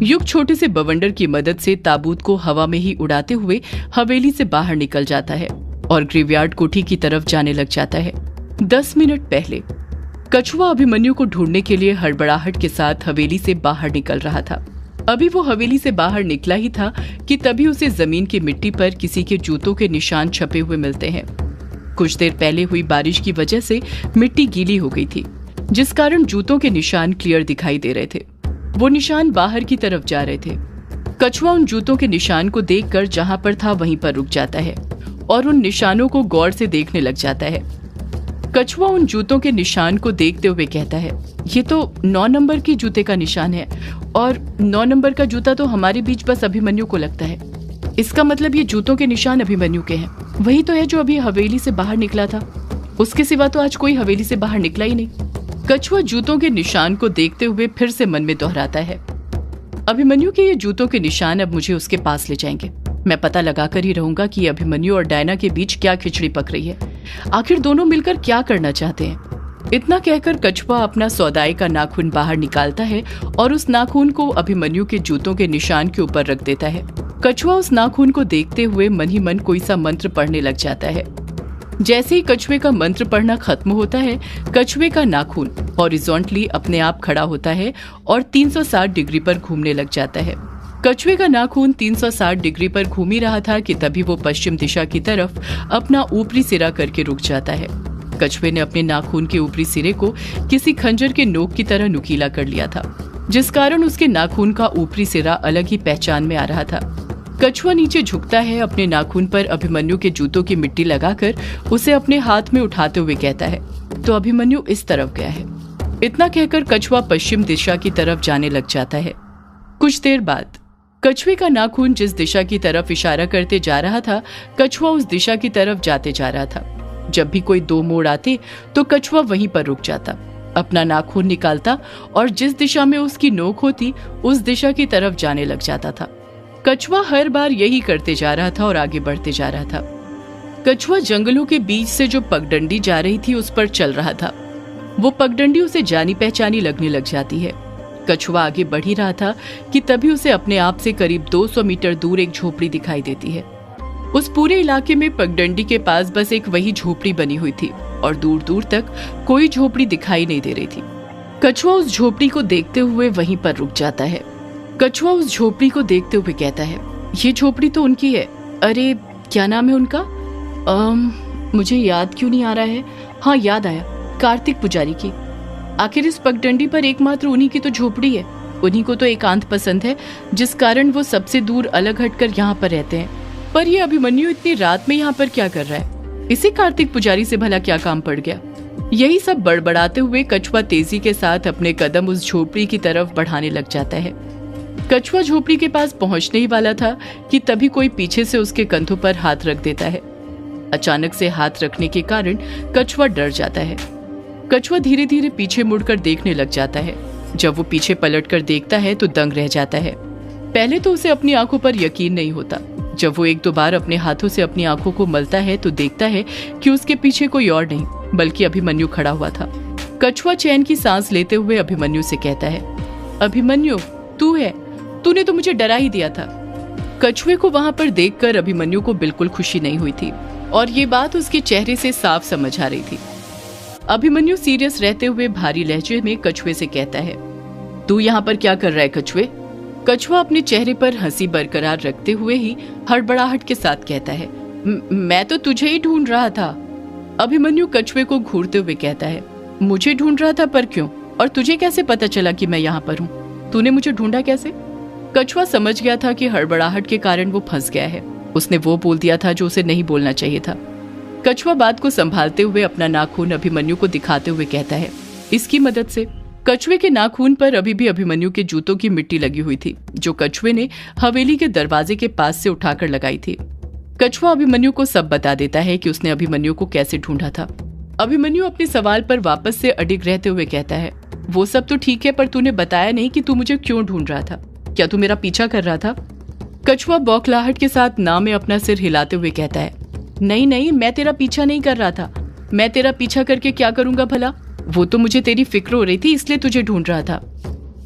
युग छोटे से बवंडर की मदद से ताबूत को हवा में ही उड़ाते हुए हवेली से बाहर निकल जाता है और ग्रेवयार्ड कोठी की तरफ जाने लग जाता है। 10 मिनट पहले कछुआ अभिमन्यु को ढूंढने के लिए हड़बड़ाहट के साथ हवेली से बाहर निकल रहा था। अभी वो हवेली से बाहर निकला ही था कि तभी उसे जमीन की मिट्टी पर किसी के जूतों के निशान छपे हुए मिलते हैं। कुछ देर पहले हुई बारिश की वजह से मिट्टी गीली हो गई थी, जिस कारण जूतों के निशान क्लियर दिखाई दे रहे थे। वो निशान बाहर की तरफ जा रहे थे। कछुआ उन जूतों के निशान को देखकर जहां पर था वहीं पर रुक जाता है और उन निशानों को गौर से देखने लग जाता है। कछुआ उन जूतों के निशान को देखते हुए कहता है, ये तो 9 नंबर के जूते का निशान है और 9 नंबर का जूता तो हमारे बीच बस अभिमन्यु को लगता है। इसका मतलब ये जूतों के निशान अभिमन्यु के हैं। वही तो है जो अभी हवेली से बाहर निकला था। उसके सिवा तो आज कोई हवेली से बाहर निकला ही नहीं। कछुआ जूतों के निशान को देखते हुए फिर से मन में दोहराता है, अभिमन्यु के ये जूतों के निशान अब मुझे उसके पास ले जाएंगे। मैं पता लगाकर ही रहूंगा कि अभिमन्यु और डायना के बीच क्या खिचड़ी पक रही है। आखिर दोनों मिलकर क्या करना चाहते हैं। इतना कहकर कछुआ अपना सौदाई का नाखून बाहर निकालता है और उस नाखून को अभिमन्यु के जूतों के निशान के ऊपर रख देता है। कछुआ उस नाखून को देखते हुए मन ही मन कोई सा मंत्र पढ़ने लग जाता है। जैसे ही कछुए का मंत्र पढ़ना खत्म होता है, कछुए का नाखून हॉरिजॉन्टली अपने आप खड़ा होता है और 360 डिग्री पर घूमने लग जाता है। कछुए का नाखून 360 डिग्री पर घूम ही रहा था कि तभी वो पश्चिम दिशा की तरफ अपना ऊपरी सिरा करके रुक जाता है। कछुए ने अपने नाखून के ऊपरी सिरे को किसी खंजर के नोक की तरह नुकीला कर लिया था, जिस कारण उसके नाखून का ऊपरी सिरा अलग ही पहचान में आ रहा था। कछुआ नीचे झुकता है, अपने नाखून पर अभिमन्यु के जूतों की मिट्टी लगाकर उसे अपने हाथ में उठाते हुए कहता है, तो अभिमन्यु इस तरफ गया है। इतना कहकर कछुआ पश्चिम दिशा की तरफ जाने लग जाता है। कुछ देर बाद कछुए का नाखून जिस दिशा की तरफ इशारा करते जा रहा था, कछुआ उस दिशा की तरफ जाते जा रहा था। जब भी कोई 2 मोड़ आते तो कछुआ वहीं पर रुक जाता, अपना नाखून निकालता और जिस दिशा में उसकी नोक होती उस दिशा की तरफ जाने लग जाता था। कछुआ हर बार यही करते जा रहा था और आगे बढ़ते जा रहा था। कछुआ जंगलों के बीच से जो पगडंडी जा रही थी उस पर चल रहा था। वो पगडंडी उसे जानी पहचानी लगने लग जाती है। कछुआ आगे बढ़ ही रहा था कि तभी उसे अपने आप से करीब 200 मीटर दूर एक झोपड़ी दिखाई देती है। उस पूरे इलाके में पगडंडी के पास बस एक वही झोपड़ी बनी हुई थी और दूर दूर तक कोई झोपड़ी दिखाई नहीं दे रही थी। कछुआ उस झोपड़ी को देखते हुए वहीं पर रुक जाता है। कछुआ उस झोपड़ी को देखते हुए कहता है, ये झोपड़ी तो उनकी है। अरे क्या नाम है उनका? मुझे याद क्यों नहीं आ रहा है। हाँ याद आया, कार्तिक पुजारी की। आखिर इस पगडंडी पर एकमात्र उन्हीं की तो झोपड़ी है। उन्हीं को तो एकांत पसंद है, जिस कारण वो सबसे दूर अलग हटकर यहाँ पर रहते हैं। पर ये अभिमन्यु इतनी रात में यहाँ पर क्या कर रहा है? इसे कार्तिक पुजारी से भला क्या काम पड़ गया? यही सब बड़बड़ाते हुए कछुआ तेजी के साथ अपने कदम उस झोपड़ी की तरफ बढ़ाने लग जाता है। कछुआ झोपड़ी के पास पहुंचने ही वाला था कि तभी कोई पीछे से उसके कंधों पर हाथ रख देता है। अचानक से हाथ रखने के कारण कछुआ डर जाता है। कछुआ धीरे धीरे पीछे मुड़कर देखने लग जाता है। जब वो पीछे पलटकर देखता है तो दंग रह जाता है। पहले तो उसे अपनी आंखों पर यकीन नहीं होता। जब वो 1-2 बार अपने हाथों से अपनी आंखों को मलता है तो देखता है कि उसके पीछे कोई और नहीं बल्कि अभिमन्यु खड़ा हुआ था। कछुआ चैन की सांस लेते हुए अभिमन्यु से कहता है, अभिमन्यु तू है? तूने तो मुझे डरा ही दिया था। कछुए को वहां पर देखकर अभिमन्यु को बिल्कुल खुशी नहीं हुई थी और ये बात उसके चेहरे से साफ समझ आ रही थी। अभिमन्यु सीरियस रहते हुए भारी लहजे में कछुए से कहता है, तू यहाँ पर क्या कर रहा है कछुए? कछुआ अपने चेहरे पर हंसी बरकरार रखते हुए ही हड़बड़ाहट के साथ कहता है, मैं तो तुझे ही ढूंढ रहा था। अभिमन्यु कछुए को घूरते हुए कहता है, मुझे ढूंढ रहा था पर क्यों? और तुझे कैसे पता चला कि मैं यहाँ पर हूँ? तूने मुझे ढूंढा कैसे? कछुआ समझ गया था कि हड़बड़ाहट के कारण वो फंस गया है। उसने वो बोल दिया था जो उसे नहीं बोलना चाहिए था। कछुआ बात को संभालते हुए अपना नाखून अभिमन्यु को दिखाते हुए कहता है, इसकी मदद से। कछुए के नाखून पर अभी भी अभिमन्यु के जूतों की मिट्टी लगी हुई थी, जो कछुए ने हवेली के दरवाजे के पास से उठाकर लगाई थी। कछुआ अभिमन्यु को सब बता देता है कि उसने अभिमन्यु को कैसे ढूंढा था। अभिमन्यु अपने सवाल पर वापस से अडिग रहते हुए कहता है, वो सब तो ठीक है, पर तूने बताया नहीं कि तू मुझे क्यों ढूंढ रहा था। क्या तू मेरा पीछा कर रहा था? कछुआ बौखलाहट के साथ ना में अपना सिर हिलाते हुए कहता है, नहीं नहीं, मैं तेरा पीछा नहीं कर रहा था। मैं तेरा पीछा करके क्या करूंगा भला? वो तो मुझे तेरी फिक्र हो रही थी, इसलिए तुझे ढूंढ रहा था।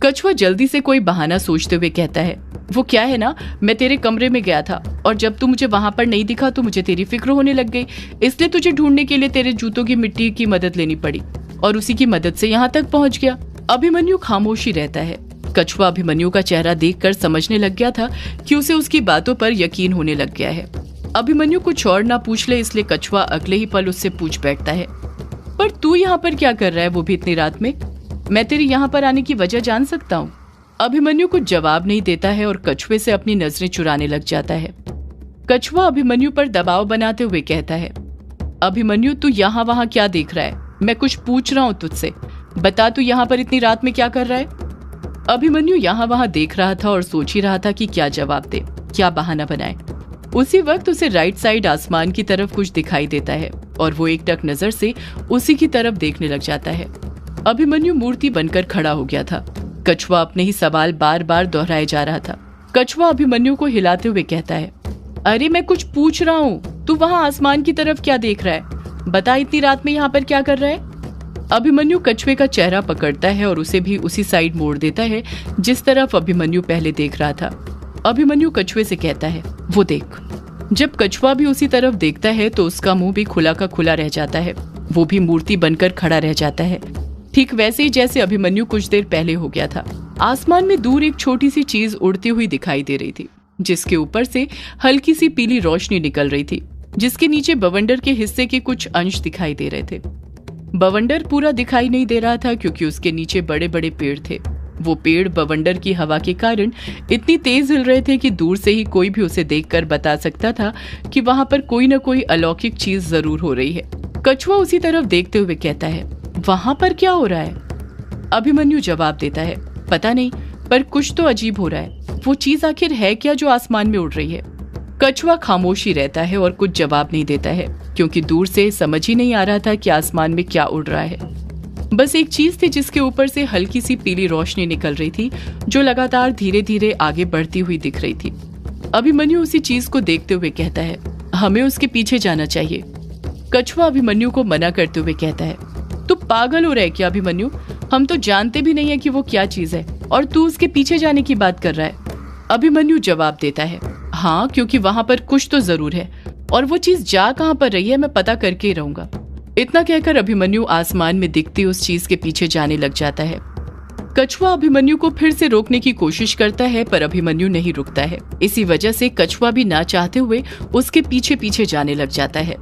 कछुआ जल्दी से कोई बहाना सोचते हुए कहता है, वो क्या है ना, मैं तेरे कमरे में गया था और जब तू मुझे वहां पर नहीं दिखा तो मुझे तेरी फिक्र होने लग गई, इसलिए तुझे ढूंढने के लिए तेरे जूतों की मिट्टी की मदद लेनी पड़ी और उसी की मदद से यहाँ तक पहुंच गया। अभिमन्यु खामोशी रहता है। कछुआ अभिमन्यु का चेहरा देखकर समझने लग गया था कि उसे उसकी बातों पर यकीन होने लग गया है। अभिमन्यु कुछ और ना पूछ ले, इसलिए कछुआ अगले ही पल उससे पूछ बैठता है, पर तू यहाँ पर क्या कर रहा है, वो भी इतनी रात में? मैं तेरी यहाँ पर आने की वजह जान सकता हूँ? अभिमन्यु कुछ जवाब नहीं देता है और कछुए से अपनी नजरें चुराने लग जाता है। कछुआ अभिमन्यु पर दबाव बनाते हुए कहता है, अभिमन्यु तू यहाँ वहाँ क्या देख रहा है? मैं कुछ पूछ रहा हूँ तुझसे, बता तू यहाँ पर इतनी रात में क्या कर रहा है? अभिमन्यु यहाँ वहाँ देख रहा था और सोच ही रहा था कि क्या जवाब दे, क्या बहाना बनाए। उसी वक्त उसे राइट साइड आसमान की तरफ कुछ दिखाई देता है और वो एकटक नजर से उसी की तरफ देखने लग जाता है। अभिमन्यु मूर्ति बनकर खड़ा हो गया था। कछुआ अपने ही सवाल बार बार दोहराए जा रहा था। कछुआ अभिमन्यु को हिलाते हुए कहता है, अरे मैं कुछ पूछ रहा हूँ, तू वहाँ आसमान की तरफ क्या देख रहा है? बता इतनी रात में यहाँ पर क्या कर रहा है? अभिमन्यु कछुए का चेहरा पकड़ता है और उसे भी उसी साइड मोड़ देता है जिस तरफ अभिमन्यु पहले देख रहा था। अभिमन्यु कछुए से कहता है, वो देख। जब कछुआ भी उसी तरफ देखता है तो उसका मुंह भी खुला का खुला रह जाता है, वो भी मूर्ति बनकर खड़ा रह जाता है, ठीक वैसे ही जैसे अभिमन्यु कुछ देर पहले हो गया था। आसमान में दूर एक छोटी सी चीज उड़ती हुई दिखाई दे रही थी, जिसके ऊपर से हल्की सी पीली रोशनी निकल रही थी, जिसके नीचे बवंडर के हिस्से के कुछ अंश दिखाई दे रहे थे। बवंडर पूरा दिखाई नहीं दे रहा था क्योंकि उसके नीचे बड़े बड़े पेड़ थे। वो पेड़ बवंडर की हवा के कारण इतनी तेज हिल रहे थे कि दूर से ही कोई भी उसे देखकर बता सकता था कि वहां पर कोई न कोई अलौकिक चीज जरूर हो रही है। कछुआ उसी तरफ देखते हुए कहता है, वहां पर क्या हो रहा है? अभिमन्यु जवाब देता है, पता नहीं, पर कुछ तो अजीब हो रहा है। वो चीज आखिर है क्या जो आसमान में उड़ रही है? कछुआ खामोशी रहता है और कुछ जवाब नहीं देता है क्योंकि दूर से समझ ही नहीं आ रहा था कि आसमान में क्या उड़ रहा है। बस एक चीज थी जिसके ऊपर से हल्की सी पीली रोशनी निकल रही थी, जो लगातार धीरे धीरे आगे बढ़ती हुई दिख रही थी। अभिमन्यु उसी चीज को देखते हुए कहता है, हमें उसके पीछे जाना चाहिए। कछुआ अभिमन्यु को मना करते हुए कहता है, तू पागल हो रहा है क्या अभिमन्यु? हम तो जानते भी नहीं है कि वो क्या चीज है और तू उसके पीछे जाने की बात कर रहा है। अभिमन्यु जवाब देता है, हाँ, क्योंकि वहां पर कुछ तो जरूर है और वो चीज जा कहां पर रही है मैं पता करके ही रहूंगा। इतना कहकर अभिमन्यु आसमान में दिखती उस चीज के पीछे जाने लग जाता है। कछुआ अभिमन्यु को फिर से रोकने की कोशिश करता है पर अभिमन्यु नहीं रुकता है। इसी वजह से कछुआ भी ना चाहते हुए उसके पीछे पीछे जाने लग जाता है।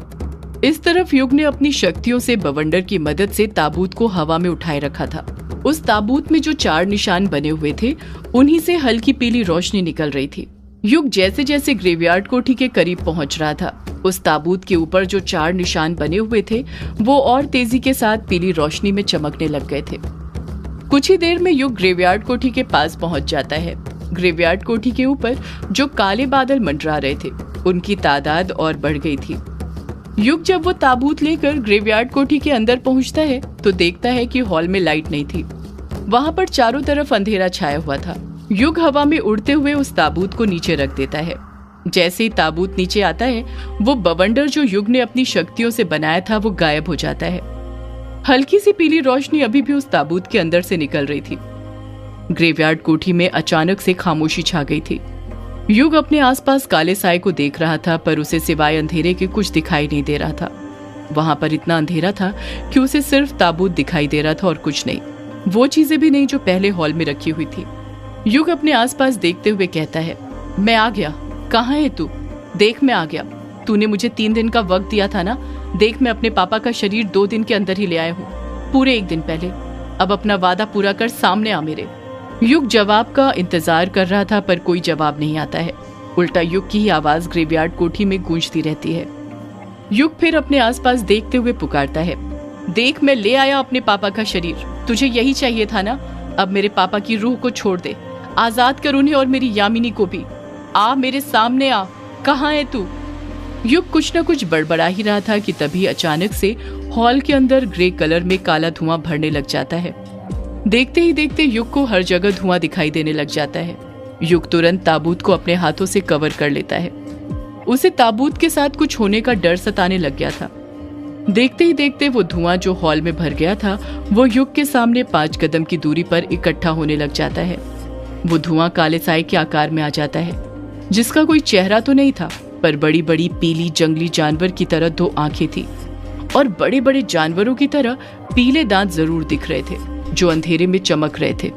इस तरफ युग ने अपनी शक्तियों से बवंडर की मदद से ताबूत को हवा में उठाए रखा था। उस ताबूत में जो 4 निशान बने हुए थे, उन्हीं से हल्की पीली रोशनी निकल रही थी। युग जैसे जैसे ग्रेवयार्ड कोठी के करीब पहुंच रहा था, उस ताबूत के ऊपर जो 4 निशान बने हुए थे वो और तेजी के साथ पीली रोशनी में चमकने लग गए थे। कुछ ही देर में युग ग्रेवयार्ड कोठी के पास पहुंच जाता है। ग्रेवयार्ड कोठी के ऊपर जो काले बादल मंडरा रहे थे, उनकी तादाद और बढ़ गई थी। युग जब वो ताबूत लेकर ग्रेवयार्ड कोठी के अंदर पहुंचता है तो देखता है कि हॉल में लाइट नहीं थी। वहां पर चारों तरफ अंधेरा छाया हुआ था। युग हवा में उड़ते हुए उस ताबूत को नीचे रख देता है। जैसे ही ताबूत नीचे आता है, वो बवंडर जो युग ने अपनी शक्तियों से बनाया था वो गायब हो जाता है। हल्की सी पीली रोशनी अभी भी उस ताबूत के अंदर से निकल रही थी। ग्रेवयार्ड कोठी में अचानक से खामोशी छा गई थी। युग अपने आसपास काले साए को देख रहा था पर उसे सिवाय अंधेरे के कुछ दिखाई नहीं दे रहा था। वहां पर इतना अंधेरा था कि उसे सिर्फ ताबूत दिखाई दे रहा था और कुछ नहीं, वो चीजें भी नहीं जो पहले हॉल में रखी हुई थी। युग अपने आसपास देखते हुए कहता है, मैं आ गया। कहाँ है तू? देख, मैं आ गया। तूने मुझे 3 दिन का वक्त दिया था ना। देख, मैं अपने पापा का शरीर 2 दिन के अंदर ही ले आया हूँ, पूरे 1 दिन पहले। अब अपना वादा पूरा कर, सामने आ मेरे। युग जवाब का इंतजार कर रहा था पर कोई जवाब नहीं आता है। उल्टा युग की ही आवाज ग्रेवयार्ड कोठी में गूंजती रहती है। युग फिर अपने आसपास देखते हुए पुकारता है, देख, मैं ले आया अपने पापा का शरीर। तुझे यही चाहिए था ना? अब मेरे पापा की रूह को छोड़ दे, आजाद कर उन्हें और मेरी यामिनी को भी। आ, मेरे सामने आ। कहाँ है तू? युग कुछ न कुछ बड़बड़ा ही रहा था कि तभी अचानक से हॉल के अंदर ग्रे कलर में काला धुआं भरने लग जाता है। देखते ही देखते युग को हर जगह धुआं दिखाई देने लग जाता है। युग तुरंत ताबूत को अपने हाथों से कवर कर लेता है। उसे ताबूत के साथ कुछ होने का डर सताने लग गया था। देखते ही देखते वो धुआं जो हॉल में भर गया था वो युग के सामने 5 कदम की दूरी पर इकट्ठा होने लग जाता है। वो धुआं काले साए के आकार में आ जाता है, जिसका कोई चेहरा तो नहीं था, पर बड़ी बड़ी पीली जंगली जानवर की तरह 2 आंखें थी और बड़े बड़े जानवरों की तरह पीले दांत जरूर दिख रहे थे जो अंधेरे में चमक रहे थे।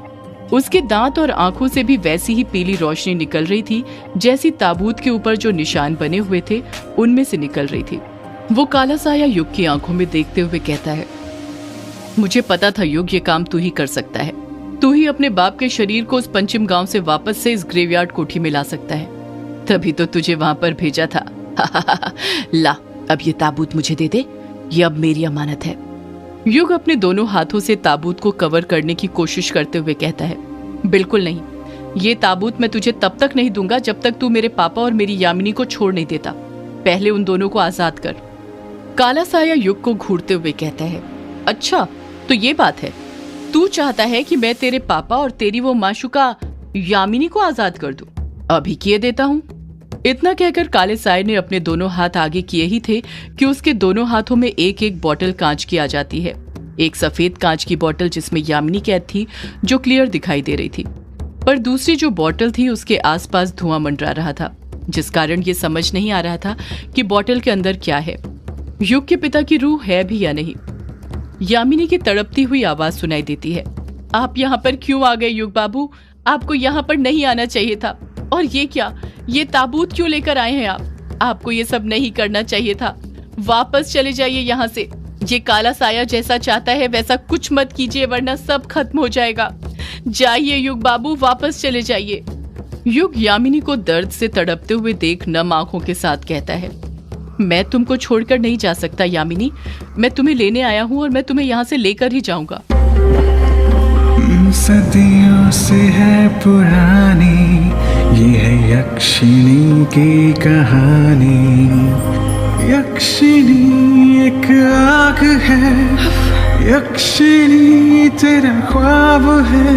उसके दांत और आंखों से भी वैसी ही पीली रोशनी निकल रही थी जैसी ताबूत के ऊपर जो निशान बने हुए थे उनमें से निकल रही थी। वो काला साया युग की आंखों में देखते हुए कहता है, मुझे पता था युग, ये काम तू ही कर सकता है। तू ही अपने बाप के शरीर को उस पंचिम गांव से वापस से इस ग्रेवयार्ड कोठी में ला सकता है, तभी तो तुझे वहां पर भेजा था। ला, अब ये ताबूत मुझे दे दे, ये अब मेरी अमानत है। युग अपने दोनों हाथों से ताबूत को कवर करने की कोशिश करते हुए कहता है, बिल्कुल नहीं, ये ताबूत मैं तुझे तब तक नहीं दूंगा जब तक तू मेरे पापा और मेरी यामिनी को छोड़ नहीं देता। पहले उन दोनों को आजाद कर। काला साया युग को घूरते हुए कहता है, अच्छा तो ये बात है, तू चाहता है कि मैं तेरे पापा और तेरी वो माशुका यामिनी को आजाद कर दूं? अभी किए देता हूं। इतना कहकर काले साये ने अपने दोनों हाथ आगे किए ही थे कि उसके दोनों हाथों में एक एक बोतल कांच की आ जाती है। एक सफेद कांच की बोतल जिसमें यामिनी कैद थी जो क्लियर दिखाई दे रही थी, पर दूसरी जो बोतल थी उसके आसपास धुआं मंडरा रहा था, जिस कारण ये समझ नहीं आ रहा था कि बोतल के अंदर क्या है, युग के पिता की रूह है भी या नहीं। यामिनी की तड़पती हुई आवाज सुनाई देती है, आप यहाँ पर क्यों आ गए युग बाबू? आपको यहाँ पर नहीं आना चाहिए था। और ये क्या, ये ताबूत क्यों लेकर आए हैं आप? आपको ये सब नहीं करना चाहिए था। वापस चले जाइए यहाँ से। ये काला साया जैसा चाहता है वैसा कुछ मत कीजिए, वरना सब खत्म हो जाएगा। जाइए युग बाबू, वापस चले जाइए। युग यामिनी को दर्द से तड़पते हुए देख नम आंखों के साथ कहता है, मैं तुमको छोड़कर नहीं जा सकता यामिनी, मैं तुम्हें लेने आया हूँ और मैं तुम्हें यहाँ से लेकर ही जाऊंगा। सदियों से है पुरानी ये है यक्षिणी की कहानी। यक्षिणी एक आग है, यक्षिणी तेरा ख्वाब है।